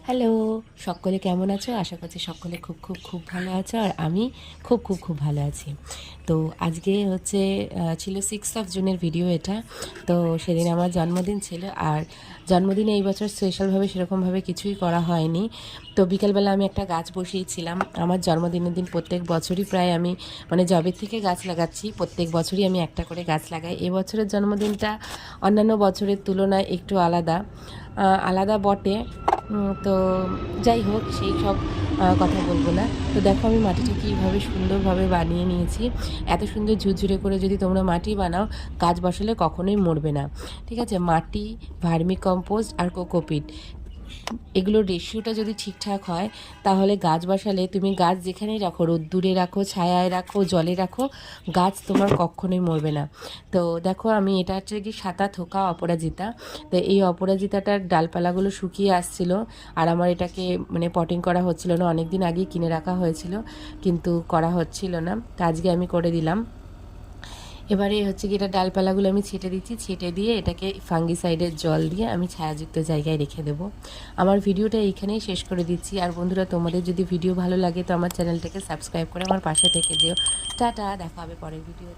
Hello, সকলে কেমন আছো? আশা করছি সকলে খুব খুব খুব ভালো আছো আর আমি খুব খুব খুব ভালো আছি। তো আজকে হচ্ছে ছিল 6th অফ জুনের ভিডিও এটা। তো সেদিন আমার জন্মদিন ছিল আর জন্মদিনে এই বছর স্পেশালভাবে সেরকমভাবে কিছুই করা হয়নি। তো বিকেলবেলা আমি একটা গাছ বসিয়েছিলাম। আমার জন্মদিনের দিন প্রত্যেক বছরই প্রায় আমি মানে যবে থেকে গাছ লাগাচ্ছি প্রত্যেক বছরই আমি একটা করে গাছ লাগাই। এবছরের জন্মদিনটা অন্যান্য বছরের তুলনায় একটু আলাদা। আলাদা বটে। তো যাই হোক সেই সব কথা বলবো না। তো দেখো আমি মাটিটা কীভাবে সুন্দরভাবে বানিয়ে নিয়েছি। এত সুন্দর ঝুরঝুরে করে যদি তোমরা মাটি বানাও, গাছ বসালে কখনোই মরবে না। ঠিক আছে? মাটি, ভার্মি কম্পোস্ট আর কোকোপিট, এগুলোর রেশিওটা যদি ঠিকঠাক হয় তাহলে গাছ বসালে তুমি গাছ যেখানেই রাখো, রোদ্দুরে রাখো, ছায়ায় রাখো, জলে রাখো, গাছ তোমার কখনোই মরবে না। তো দেখো আমি এটা হচ্ছে কি সাদা থোকা অপরাজিতা। তো এই অপরাজিতাটার ডালপালাগুলো শুকিয়ে আসছিল আর আমার এটাকে মানে পটিং করা হচ্ছিল না, অনেক দিন আগেই কিনে রাখা হয়েছিল কিন্তু করা হচ্ছিল না। তো আজকে আমি করে দিলাম। এবারে হচ্ছে কি এটা ডালপালাগুলো আমি ছেটে দিচ্ছি, ছেটে দিয়ে এটাকে ফাঙ্গিসাইডের জল দিয়ে আমি ছায়াযুক্ত জায়গায় রেখে দেবো। আমার ভিডিওটা এইখানেই শেষ করে দিচ্ছি। আর বন্ধুরা, তোমাদের যদি ভিডিও ভালো লাগে তো আমার চ্যানেলটাকে সাবস্ক্রাইব করে আমার পাশে থেকে যেও। টাটা, দেখা হবে পরের ভিডিও।